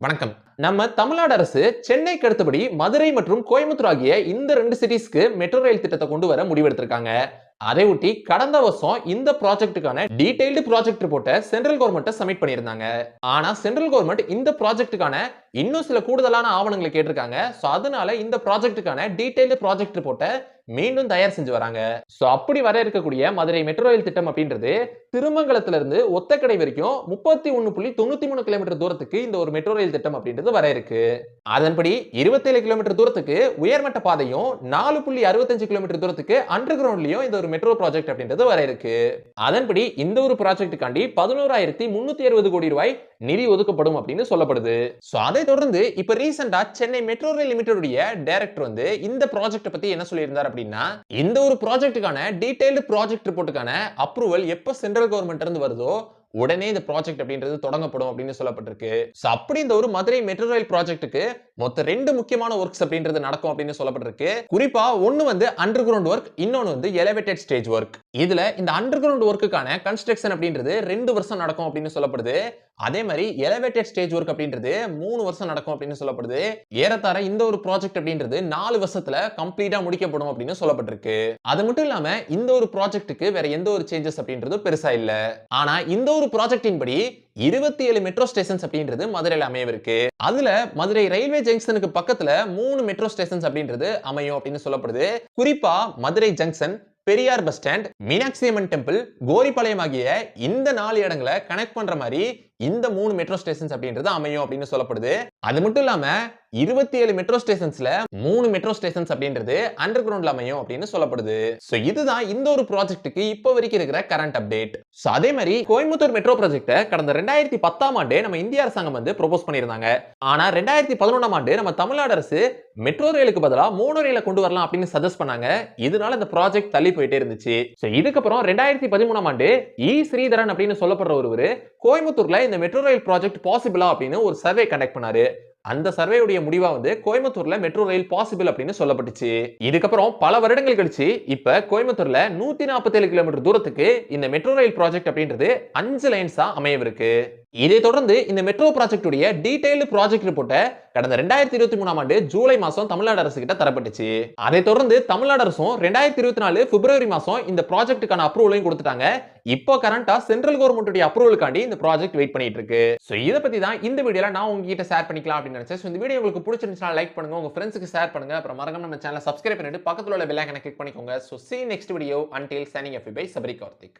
வணக்கம். நம்ம தமிழ்நாடு அரசு சென்னைக்கு அடுத்தபடி மதுரை மற்றும் கோயம்புத்தூர் ஆகிய இந்த 2 சிட்டிஸ்க்கு மெட்ரோ ரயில் திட்டத்தை கொண்டு வர முடிவெடுத்திருக்காங்க. அதை ஒட்டி கடந்த வருஷம் இந்த ப்ராஜெக்ட்டுக்கான டீடைல்டு ப்ராஜெக்ட் ரிப்போர்ட்டை சென்ட்ரல் கவர்மெண்ட்ட சப்மிட் பண்ணியிருந்தாங்க. ஆனா சென்ட்ரல் கவர்மெண்ட் இந்த ப்ராஜெக்ட்டுக்கான இன்னும் சில கூடுதலான ஆவணங்களை கேட்டிருக்காங்க. சோ அதனால இந்த ப்ராஜெக்ட்டுக்கான டீடைல்டு ப்ராஜெக்ட் ரிப்போர்ட்டை மீண்டும் தயார் செஞ்சு வராங்க. சோ அப்படி வர இருக்கக்கூடிய மதுரை மெட்ரோ ரயில் திட்டம் அப்படின்றது திருமங்கலத்துல இருந்து ஒத்தக்கடை வரைக்கும் 31.93 கிலோமீட்டர் தூரத்துக்கு இந்த ஒரு மெட்ரோ ரயில் திட்டம் அப்படின்றது வர இருக்கு. அதன்படி 27 கிலோமீட்டர் தூரத்துக்கு உயர்மட்ட பாதையும் 4.65 கிலோமீட்டர் தூரத்துக்கு அண்டர் கிரவுண்ட்லயும் இந்த ஒரு மெட்ரோ ப்ராஜெக்ட் அப்படின்றது வர இருக்கு. அதன்படி இந்த ஒரு ப்ராஜெக்ட்டுக்காண்டி 11,360 கோடி ரூபாய் நிதி ஒதுக்கப்படும் அப்படின்னு சொல்லப்படுது. சோ அதை தொடர்ந்து இப்ப ரீசெண்டா Chennai metro rail limited director வந்து இந்த ப்ராஜெக்ட் பத்தி என்ன சொல்லியிருந்தார் அப்படின்னா, இந்த ஒரு ப்ராஜெக்ட்டுக்கான டீடைல்டு ப்ராஜெக்ட் ரிப்போர்ட்டுக்கான அப்ரூவல் எப்ப சென்ட்ரல் கவர்மெண்ட் இருந்து வருதோ உடனே இந்த ப்ராஜெக்ட் அப்படின்றது தொடங்கப்படும் அப்படின்னு சொல்லப்பட்டிருக்கு. சோ அப்படி இந்த ஒரு மதுரை மெட்ரோ ரயில் ப்ராஜெக்ட்டுக்கு மொத்த 2 முக்கியமான வொர்க்ஸ் அப்படின்றது நடக்கும் அப்படின்னு சொல்லப்பட்டிருக்கு. குறிப்பா ஒன்னு வந்து அண்டர் கிரவுண்ட் வொர்க், இன்னொன்னு வந்து எலிவேட்டட் ஸ்டேஜ் வொர்க். இதுல இந்த அண்டர் கிரவுண்ட் வொர்க்குக்கான கன்ஸ்ட்ரக்ஷன் அப்படின்றது 2 வருஷம் நடக்கும் அப்படின்னு சொல்லப்படுது. அதே மாதிரி எலிவேட்டட் ஸ்டேஜ் வொர்க் அப்படின்றது 3 வருஷம் நடக்கும் அப்படின்னு சொல்லப்படுது. ஏறத்தாழ இந்த ஒரு ப்ராஜெக்ட் அப்படின்றது 4 வருஷத்துல கம்ப்ளீட்டா முடிக்கப்படும் அப்படின்னு சொல்லப்பட்டிருக்கு. அது மட்டும் இல்லாம இந்த ஒரு ப்ராஜெக்ட்டுக்கு வேற எந்த ஒரு சேஞ்சஸ் அப்படின்றது பெருசா இல்ல. ஆனா இந்த ஒரு ப்ராஜெக்ட்டின் படி 27 மெட்ரோ ஸ்டேஷன்ஸ் அப்படின்றது மதுரையில அமையவிருக்கு. அதுல மதுரை ரயில்வே ஜங்ஷனுக்கு பக்கத்துல 3 மெட்ரோ ஸ்டேஷன்ஸ் அப்படின்றது அமையும் அப்படின்னு சொல்லப்படுது. குறிப்பா Madurai junction, Periyar bus stand, Meenakshi Amman temple, Goripalayam ஆகிய இந்த 4 இடங்களை கனெக்ட் பண்ற மாதிரி இந்த 3 மெட்ரோ ஸ்டேஷன்ஸ் அப்படின்றது அமையும் அப்படின்னு சொல்லப்படுது. அது மட்டும் இல்லாம 27 மெட்ரோ ஸ்டேஷன்ஸ்ல 3 மெட்ரோ ஸ்டேஷன்ஸ் அப்படின்றது அண்டர் கிரவுண்ட்ல அமையும் அப்படின்னு சொல்லப்படுது. சோ இதுதான் இந்த ஒரு ப்ராஜெக்ட்டுக்கு இப்ப வரைக்கும் இருக்கிற கரண்ட் அப்டேட். சோ அதே மாதிரி கோயம்புத்தூர் மெட்ரோ ப்ராஜெக்ட்டை கடந்த 2010ஆம் ஆண்டு நம்ம இந்திய அரசாங்கம் வந்து ப்ரோபோஸ் பண்ணியிருந்தாங்க. ஆனா 2011ஆம் ஆண்டு நம்ம தமிழ்நாடு அரசு மெட்ரோ ரயிலுக்கு பதிலா மோனோ ரயிலை கொண்டு வரலாம் அப்படின்னு சஜஸ்ட் பண்ணாங்க. இதனால இந்த ப்ராஜெக்ட் தள்ளி போயிட்டே இருந்துச்சு. சோ இதுக்கப்புறம் 2013ஆம் ஆண்டு ஸ்ரீதரன் அப்படின்னு சொல்லப்படுற ஒருவர் கோயம்புத்தூர்ல இந்த மெட்ரோ ரயில் ப்ராஜெக்ட் பாசிபிளா அப்படின்னு ஒரு சர்வே கண்டக்ட் பண்ணாரு. அந்த சர்வேயுடைய முடிவா வந்து கோயம்புத்தூர்ல மெட்ரோ ரயில் பாசிபிள் அப்படின்னு சொல்லப்பட்டுச்சு. இதுக்கப்புறம் பல வருடங்கள் கழிச்சு இப்ப கோயம்புத்தூர்ல 147 கிலோமீட்டர் தூரத்துக்கு இந்த மெட்ரோ ரயில் ப்ராஜெக்ட் அப்படின்றது 5 லைன்ஸா அமையவிருக்கு. இதை தொடர்ந்து இந்த மெட்ரோ ப்ராஜெக்ட்டுடைய டீடைல்டு ப்ராஜெக்ட் ரிப்போர்ட்டை கடந்த 2023ஆம் ஆண்டு ஜூலை மாசம் தமிழ்நாடு அரசு கிட்ட தரப்பட்டுச்சு. அதை தொடர்ந்து தமிழ்நாடு அரசும் 2024 பிப்ரவரி மாசம் இந்த ப்ராஜெக்ட்டுக்கான அப்ரூவலையும் கொடுத்துட்டாங்க. இப்போ கரண்டா சென்ட்ரல் கவர்மெண்ட்டுடைய அப்ரூவலுக்காண்டி இந்த ப்ராஜெக்ட் வெயிட் பண்ணிட்டு இருக்கு. சோ இத பத்தி தான் இந்த வீடியோல நான் உங்ககிட்ட ஷேர் பண்ணிக்கலாம் அப்படின்னு நினைச்சேன். சோ இந்த வீடியோ உங்களுக்கு பிடிச்சிருந்துச்சுனா லைக் பண்ணுங்க, உங்க ஃப்ரெண்ட்ஸ்க்கு ஷேர் பண்ணுங்க, அப்புறம் மறக்காம நம்ம சேனலை சப்ஸ்கிரைப் பண்ணிட்டு பக்கத்துல உள்ள பெல் ஐகானை கிளிக் பண்ணிக்கோங்க. So see you next video. Until signing off by Sabri Karthik.